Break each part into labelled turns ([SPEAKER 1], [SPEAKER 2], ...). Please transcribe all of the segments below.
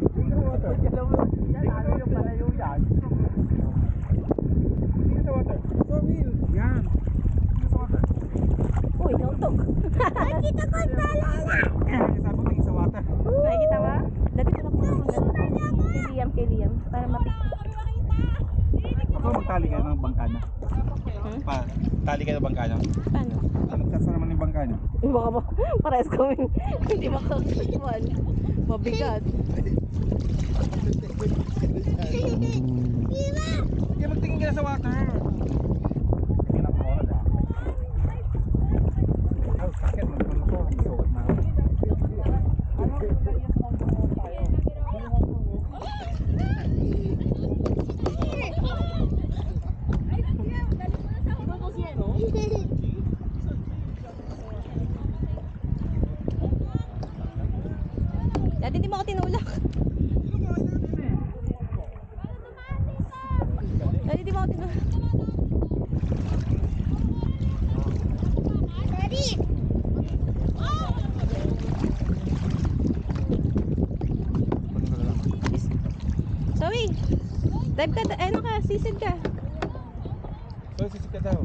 [SPEAKER 1] Uy, nautok. Nakikita ko yung talala.
[SPEAKER 2] Sabi ko tingin sa water.
[SPEAKER 1] Nakikita ba? Dati ko na po kay Liam. Para mapik.
[SPEAKER 2] Ako magtali kayo ng bangkana. Tali kayo ng bangkana.
[SPEAKER 1] Paano?
[SPEAKER 2] Magkasa naman yung bangkana.
[SPEAKER 1] Baka ba? Parehas kami. Hindi makakasuan. Mabigat.
[SPEAKER 2] Kaya magtingin ka na sa water. Tingin ako mo na. Ay, sakit. Magpapasok. Sukat na ako.
[SPEAKER 1] Dati hindi mo ako tinulak. Dati hindi mo ako tinulak.
[SPEAKER 3] Daddy!
[SPEAKER 1] Zoe! Dive ka, ano ka, sisid ka.
[SPEAKER 2] So, sisip ka daw.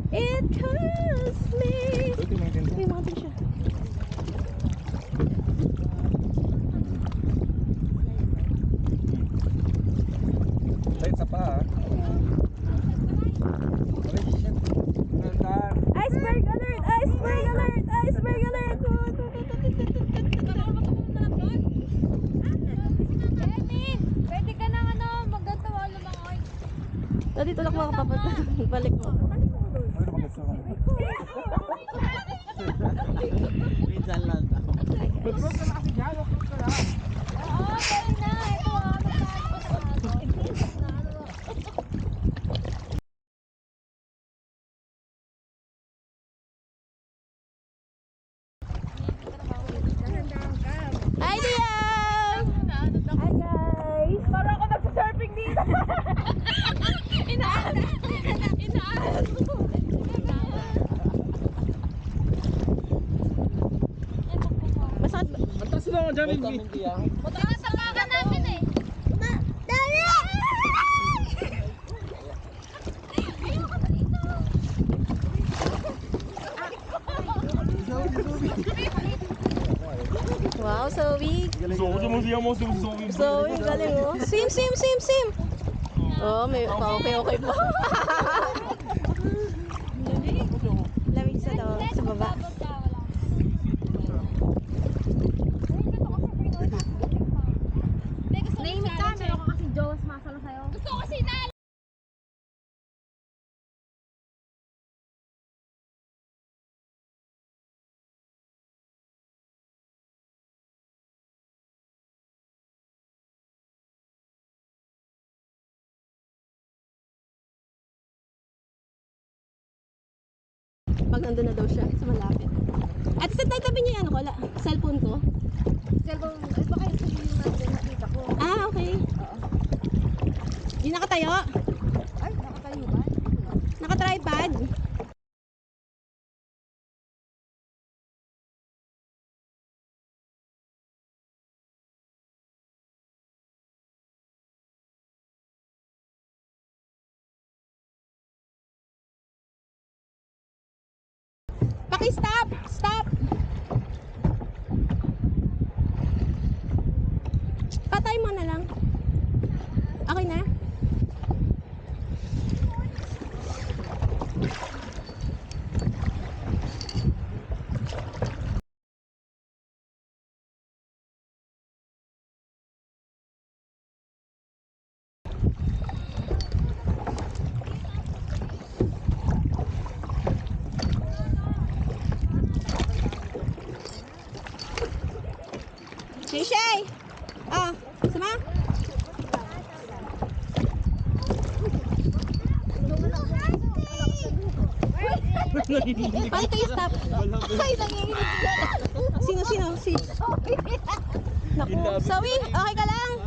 [SPEAKER 1] It calls me.
[SPEAKER 2] Ito yung mga
[SPEAKER 1] May mga siya.
[SPEAKER 2] Tayo sa pa ha.
[SPEAKER 1] Iceberg alert! Iceberg alert! Iceberg alert!
[SPEAKER 3] Pwede ka nang maggantawa lumangoy.
[SPEAKER 1] Dati tulak mo ako balik mo.
[SPEAKER 4] Minsan lang ako.
[SPEAKER 2] Mag-cross ka na kasi dyan. Mag-cross ka lang.
[SPEAKER 3] Oo, pwede na. Ito
[SPEAKER 1] Hi, Liam! Hi, guys!
[SPEAKER 3] Parang ako nagsasurfing dito. Inaan.
[SPEAKER 1] Masakit ba?
[SPEAKER 2] Matras na ako dyan, Mimi.
[SPEAKER 3] Tinatapakan namin eh. Dali!
[SPEAKER 1] Wow, Zoe! Zoe, galing mo. Sim! Oh, may okay pa. Lamig sa daw, sa baba.
[SPEAKER 3] Nahimik ka, meron ka kasi Diyos masalo sa'yo. Gusto ko kasi na.
[SPEAKER 1] Pag nandun na daw siya, sa malapit. At sa tabi niya ano ko, cellphone ko.
[SPEAKER 3] Cellphone, baka yung sabihin natin nakita ko.
[SPEAKER 1] Ah, okay. Di nakatayo?
[SPEAKER 3] Ay, nakatayo ba?
[SPEAKER 1] Naka-tripod? Paki-stop! Stop! Patay mo na lang. Okay na? Shay! Ah, sama? Paano tayo stop? Ay, nanginginig sila. Sino? Si... Naku, Zoe, okay ka lang?